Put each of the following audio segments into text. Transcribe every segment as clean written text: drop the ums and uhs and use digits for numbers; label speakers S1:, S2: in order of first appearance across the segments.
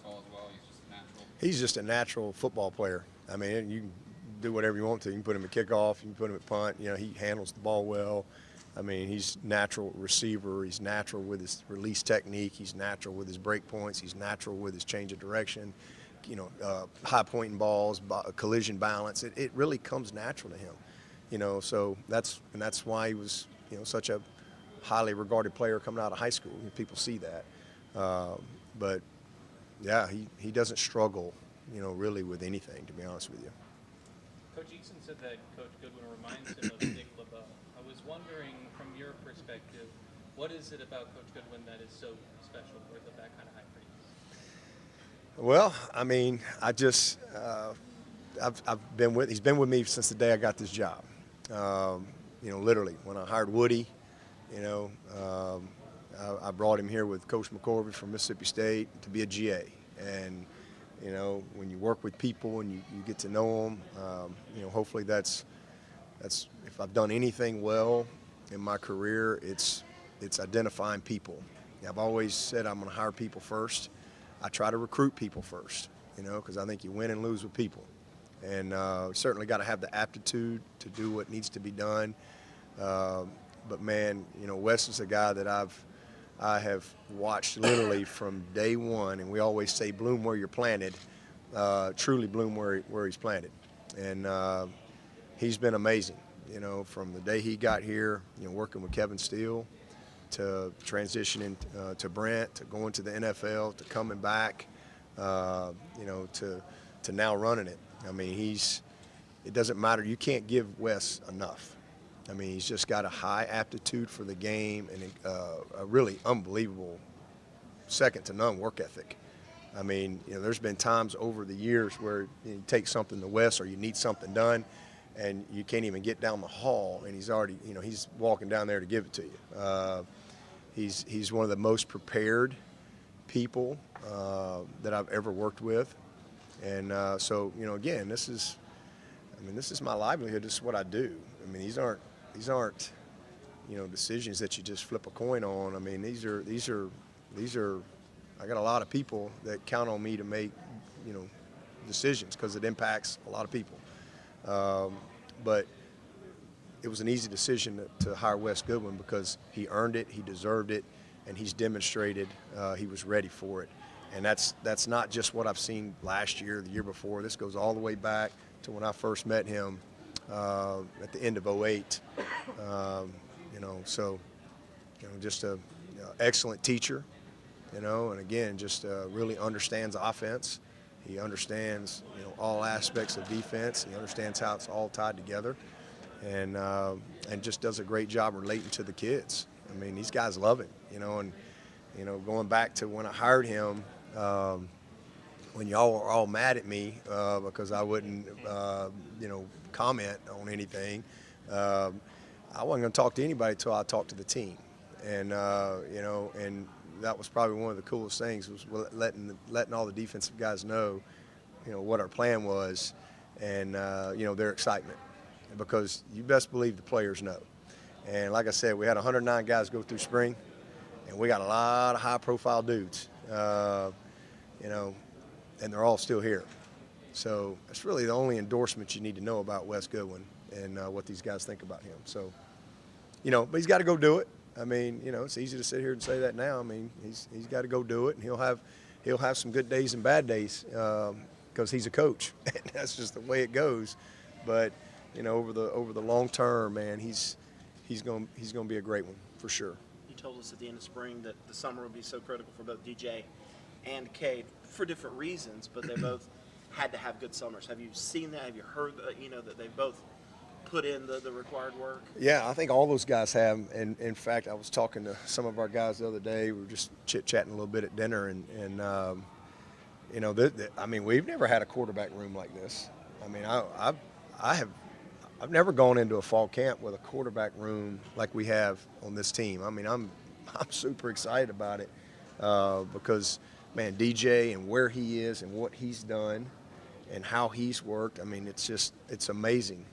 S1: baseball as well? He's just a natural.
S2: He's just a natural football player. I mean, you can do whatever you want to. You can put him at kickoff. You can put him at punt. You know, he handles the ball well. I mean, he's natural receiver. He's natural with his release technique. He's natural with his break points. He's natural with his change of direction. You know, high pointing balls, collision balance. It really comes natural to him. You know, so that's why he was, you know, such a highly regarded player coming out of high school. People see that. But yeah, he doesn't struggle, you know, really with anything, to be honest with you.
S3: Coach Eason said that Coach Goodwin reminds him of Dick LeBeau. I was wondering, from your perspective, what is it about Coach Goodwin that is so special worth of that kind of high praise?
S2: Well, I mean, he's been with me since the day I got this job. You know, literally, when I hired Woody, you know, I brought him here with Coach McCorvey from Mississippi State to be a GA. And, you know, when you work with people and you get to know them, you know, hopefully that's if I've done anything well in my career, it's identifying people. I've always said I'm going to hire people first. I try to recruit people first, you know, because I think you win and lose with people. And certainly got to have the aptitude to do what needs to be done. But, man, you know, Wes is a guy that I have watched literally from day one, and we always say bloom where you're planted, truly bloom where he's planted. And he's been amazing, you know, from the day he got here, you know, working with Kevin Steele, to transitioning to Brent, to going to the NFL, to coming back, you know, to now running it. I mean, it doesn't matter. You can't give Wes enough. I mean, he's just got a high aptitude for the game and a really unbelievable, second to none work ethic. I mean, you know, there's been times over the years where you take something to Wes or you need something done, and you can't even get down the hall, and he's already, you know, he's walking down there to give it to you. He's one of the most prepared people that I've ever worked with, and so, you know, again, this is my livelihood. This is what I do. I mean, these aren't, you know, decisions that you just flip a coin on. I mean, these are. I got a lot of people that count on me to make, you know, decisions because it impacts a lot of people. But it was an easy decision to hire Wes Goodwin because he earned it, he deserved it, and he's demonstrated he was ready for it. And that's not just what I've seen last year, the year before. This goes all the way back to when I first met him at the end of '08. You know, so, you know, just a excellent teacher, you know, and again, just really understands offense. He understands, you know, all aspects of defense. He understands how it's all tied together, and just does a great job relating to the kids. I mean, these guys love him, you know, and, you know, going back to when I hired him, when y'all were all mad at me because I wouldn't, you know, comment on anything, I wasn't going to talk to anybody until I talked to the team. And, you know, and that was probably one of the coolest things was letting all the defensive guys know, you know, what our plan was and, you know, their excitement. Because you best believe the players know. And like I said, we had 109 guys go through spring, and we got a lot of high-profile dudes, you know, and they're all still here. So that's really the only endorsement you need to know about Wes Goodwin and what these guys think about him. So, you know, but he's got to go do it. I mean, you know, it's easy to sit here and say that now. I mean, he's got to go do it, and he'll have some good days and bad days because he's a coach. And that's just the way it goes. But, you know, over the long term, man, he's going to be a great one for sure.
S4: You told us at the end of spring that the summer would be so critical for both DJ and Cade for different reasons, but they both had to have good summers. Have you seen that? Have you heard that, you know, that they both put in the required work?
S2: Yeah, I think all those guys have. And in fact, I was talking to some of our guys the other day. We were just chit-chatting a little bit at dinner, and you know, I mean, we've never had a quarterback room like this. I mean, I've never gone into a fall camp with a quarterback room like we have on this team. I mean, I'm super excited about it because, man, DJ and where he is and what he's done and how he's worked, I mean, it's amazing.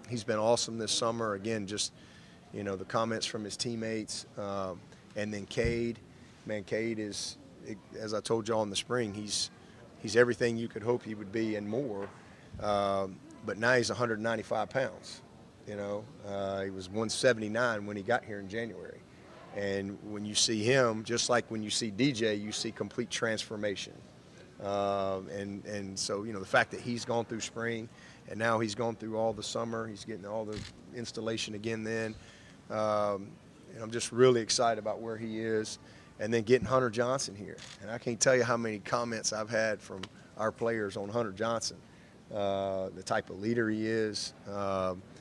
S2: He's been awesome this summer. Again, just, you know, the comments from his teammates. And then Cade, man, Cade is as I told y'all in the spring, he's everything you could hope he would be and more. But now he's 195 pounds. You know, he was 179 when he got here in January. And when you see him, just like when you see DJ, you see complete transformation. And so, you know, the fact that he's gone through spring and now he's gone through all the summer, he's getting all the installation again then. And I'm just really excited about where he is. And then getting Hunter Johnson here. And I can't tell you how many comments I've had from our players on Hunter Johnson. The type of leader he is,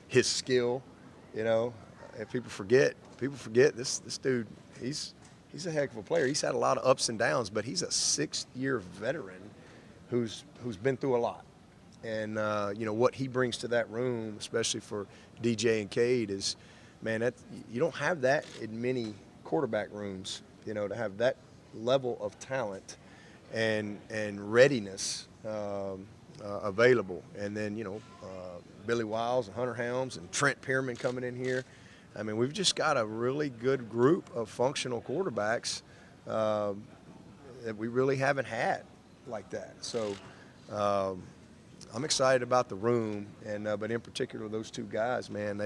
S2: his skill, you know. If people forget this dude, he's a heck of a player. He's had a lot of ups and downs, but he's a 6-year veteran who's been through a lot. And, you know, what he brings to that room, especially for DJ and Cade, is, man, that you don't have that in many quarterback rooms, you know, to have that level of talent and readiness available. And then, you know, Billy Wiles and Hunter Helms and Trent Pierman coming in here. I mean, we've just got a really good group of functional quarterbacks that we really haven't had like that. So I'm excited about the room, and but in particular those two guys, man,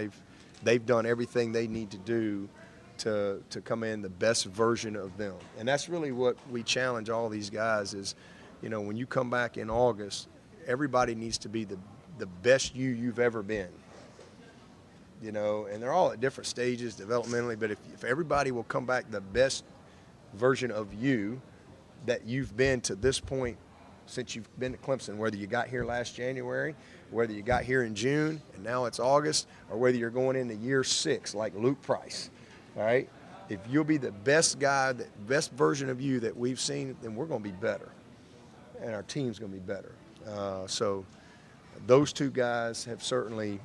S2: they've done everything they need to do to come in the best version of them. And that's really what we challenge all these guys is, you know, when you come back in August, everybody needs to be the best you've ever been. You know, and they're all at different stages developmentally, but if everybody will come back the best version of you that you've been to this point since you've been to Clemson, whether you got here last January, whether you got here in June, and now it's August, or whether you're going into year 6 like Luke Price, all right? If you'll be the best guy, the best version of you that we've seen, then we're going to be better, and our team's going to be better. So those two guys have certainly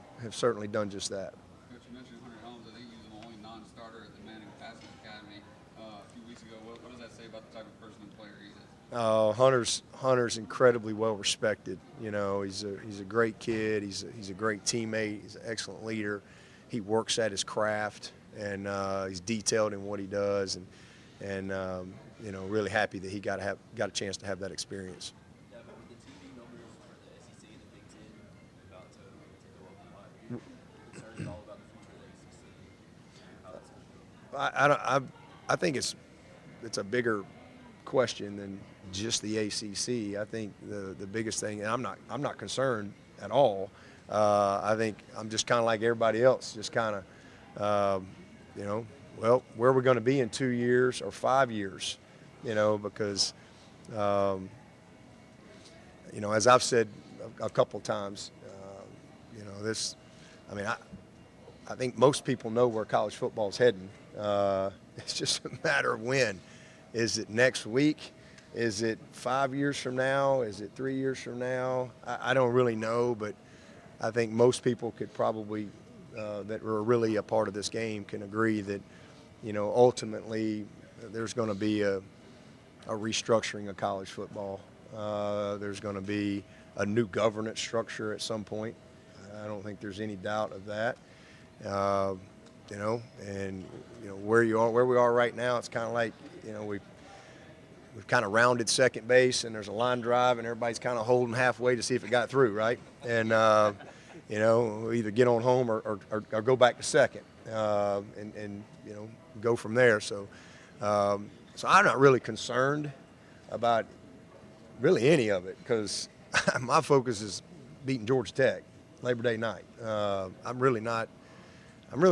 S2: done just that.
S1: Coach, you mentioned Hunter Helms. I think he was the only non-starter at the Manning Passing Academy a few weeks ago. What does that say about the type of person and player he is?
S2: Hunter's incredibly well respected. You know, he's a great kid. He's a great teammate. He's an excellent leader. He works at his craft, and he's detailed in what he does. And you know, really happy that he got a chance to have that experience.
S5: Yeah, but with the TV numbers for the SEC and the Big Ten about to go up a lot, are you concerned at all about the future of the ACC? How that's going to go?
S2: I think it's a bigger question than just the ACC. I think the biggest thing, and I'm not concerned at all. I think I'm just kind of like everybody else, just kind of, you know, well, where are we going to be in 2 years or 5 years? You know, because, you know, as I've said a couple of times, you know, I think most people know where college football is heading. It's just a matter of when. Is it next week? Is it 5 years from now? Is it 3 years from now? I don't really know, but I think most people could probably, that are really a part of this game, can agree that, you know, ultimately there's going to be a restructuring of college football. There's going to be a new governance structure at some point. I don't think there's any doubt of that. You know, and you know where we are right now, it's kind of like, you know, we've kind of rounded second base, and there's a line drive, and everybody's kind of holding halfway to see if it got through, right? And you know, we'll either get on home or go back to second, and you know, go from there. So I'm not really concerned about really any of it, because my focus is beating Georgia Tech Labor Day night. I'm really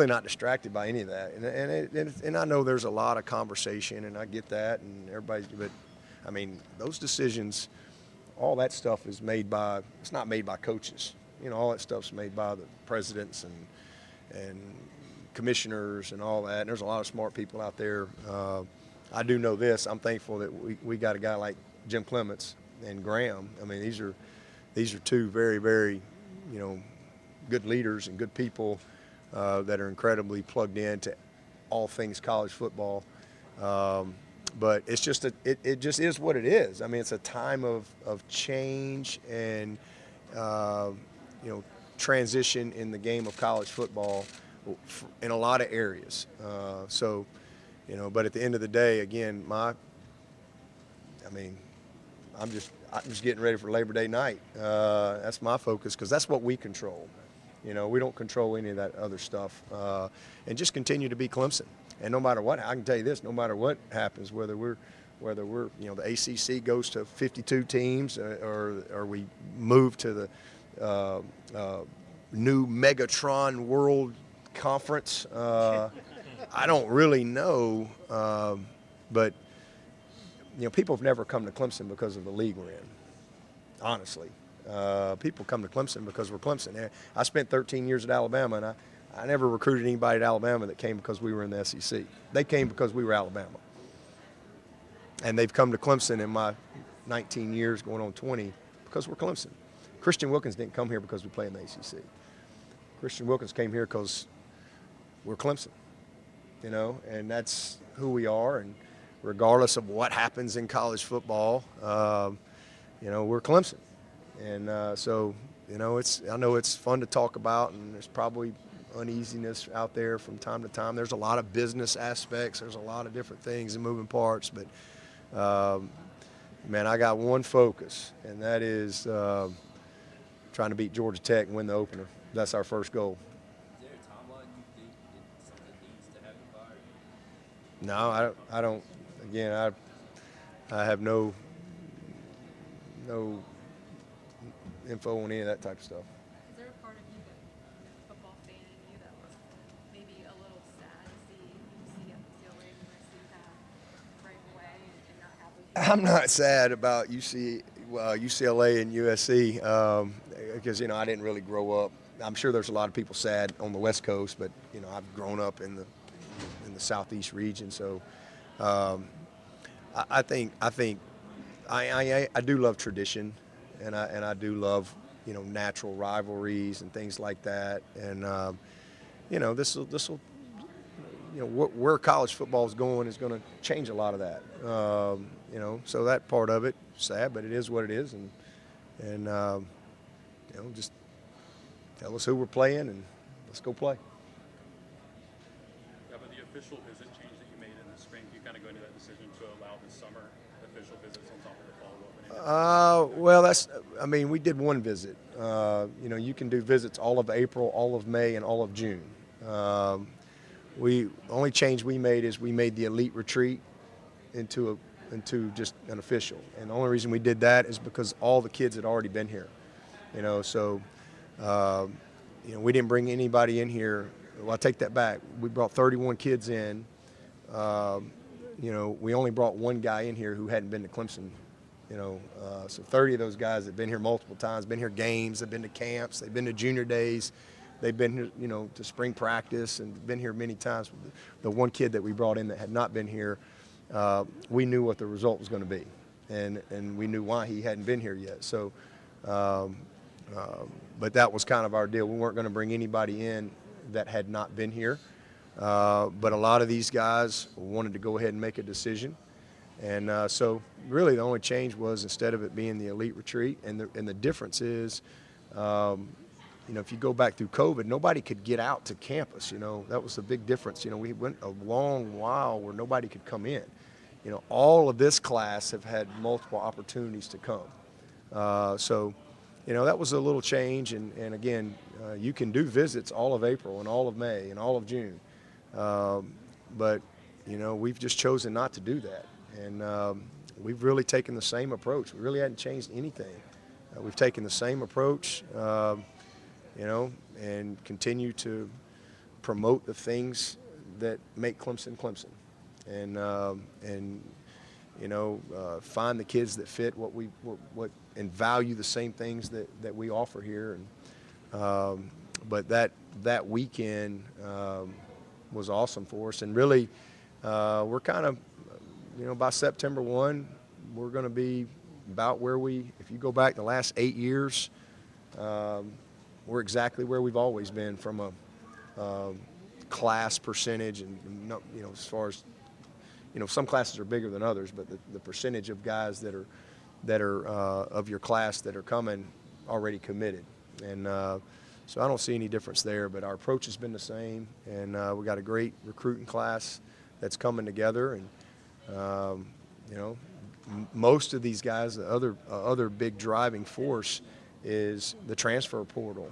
S2: not distracted by any of that, and I know there's a lot of conversation, and I get that, and everybody. But I mean, those decisions, all that stuff is made by. It's not made by coaches. You know, all that stuff's made by the presidents and commissioners and all that. And there's a lot of smart people out there. I do know this. I'm thankful that we got a guy like Jim Clements and Graham. I mean, these are two very, very, you know, good leaders and good people. That are incredibly plugged into all things college football, but it's just it just is what it is. I mean, it's a time of change and you know, transition in the game of college football in a lot of areas. So, you know, but at the end of the day, again, mean, I'm just getting ready for Labor Day night. That's my focus because that's what we control. You know, we don't control any of that other stuff. And just continue to be Clemson. And no matter what, I can tell you this: no matter what happens, whether we're the ACC goes to 52 teams or we move to the new Megatron World Conference, I don't really know, but people have never come to Clemson because of the league we're in. Honestly, people come to Clemson because we're Clemson. I spent 13 years at Alabama, and I never recruited anybody at Alabama that came because we were in the SEC. They came because we were Alabama. And they've come to Clemson in my 19 years, going on 20, because we're Clemson. Christian Wilkins didn't come here because we play in the ACC. Christian Wilkins came here because we're Clemson, and that's who we are. And regardless of what happens in college football, we're Clemson. And so, I know it's fun to talk about, and there's probably uneasiness out there from time to time. There's a lot of business aspects. There's a lot of different things and moving parts, but man, I got one focus, and that is trying to beat Georgia Tech and win the opener. That's our first goal.
S5: Is there a timeline you think something needs to happen by?
S2: No, I don't. Again, I have no info on any of that type of stuff.
S6: Is there a part of you, that football fan in you, that was maybe a little sad to see UCLA University break away and not have those?
S2: I'm not sad about UCLA and USC because I didn't really grow up. I'm sure there's a lot of people sad on the West Coast, but I've grown up in the Southeast region, so I think I do love tradition, and I do love natural rivalries and things like that, and this will where college football is going to change a lot of that. So that part of it, sad, but it is what it is, and just tell us who we're playing and let's go play.
S7: Yeah, but the official visit change that you made in the spring, do you kind of go into that decision to allow the summer official visits on top of the follow-up?
S2: Well, we did one visit. You can do visits all of April, all of May, and all of June. The only change we made is we made the elite retreat into just an official, and the only reason we did that is because all the kids had already been here. So we didn't bring anybody in here. Well, I take that back. We brought 31 kids in. We only brought one guy in here who hadn't been to Clemson. So 30 of those guys have been here multiple times, been here games, they've been to camps, they've been to junior days, they've been here, to spring practice, and been here many times. The one kid that we brought in that had not been here, we knew what the result was going to be, and we knew why he hadn't been here yet. So, but that was kind of our deal. We weren't going to bring anybody in that had not been here, but a lot of these guys wanted to go ahead and make a decision. And so really the only change was, instead of it being the elite retreat, and the difference is, if you go back through COVID, nobody could get out to campus. That was the big difference. We went a long while where nobody could come in. All of this class have had multiple opportunities to come. So, that was a little change. And again, you can do visits all of April and all of May and all of June. But, we've just chosen not to do that. And we've really taken the same approach. We really hadn't changed anything. We've taken the same approach, and continue to promote the things that make Clemson Clemson, and find the kids that fit what and value the same things that we offer here. And but that weekend was awesome for us, and really we're kind of, by September 1, we're going to be about where if you go back the last 8 years, we're exactly where we've always been from a class percentage, and as far as, some classes are bigger than others, but the percentage of guys that are of your class that are coming already committed. And so I don't see any difference there, but our approach has been the same, and we got a great recruiting class that's coming together, and most of these guys, the other big driving force is the transfer portal.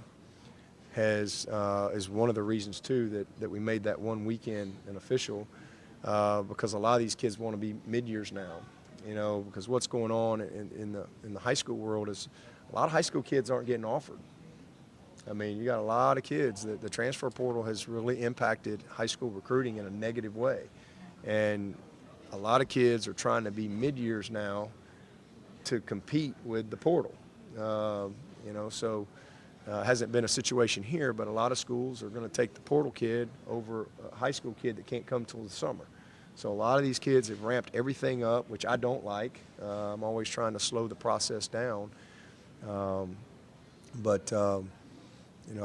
S2: Is one of the reasons too that we made that one weekend an official, because a lot of these kids want to be mid-years now, because what's going on in the high school world is a lot of high school kids aren't getting offered. I mean, you got a lot of kids that the transfer portal has really impacted high school recruiting in a negative way, and a lot of kids are trying to be mid-years now to compete with the portal. So hasn't been a situation here, but a lot of schools are going to take the portal kid over a high school kid that can't come till the summer. So a lot of these kids have ramped everything up, which I don't like. I'm always trying to slow the process down. I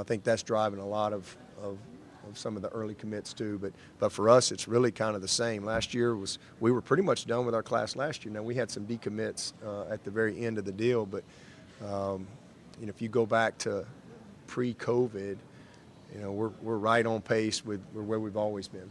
S2: think that's driving a lot of some of the early commits too. But for us, it's really kind of the same. Last year we were pretty much done with our class last year. Now we had some decommits at the very end of the deal, but if you go back to pre-COVID, we're right on pace with where we've always been.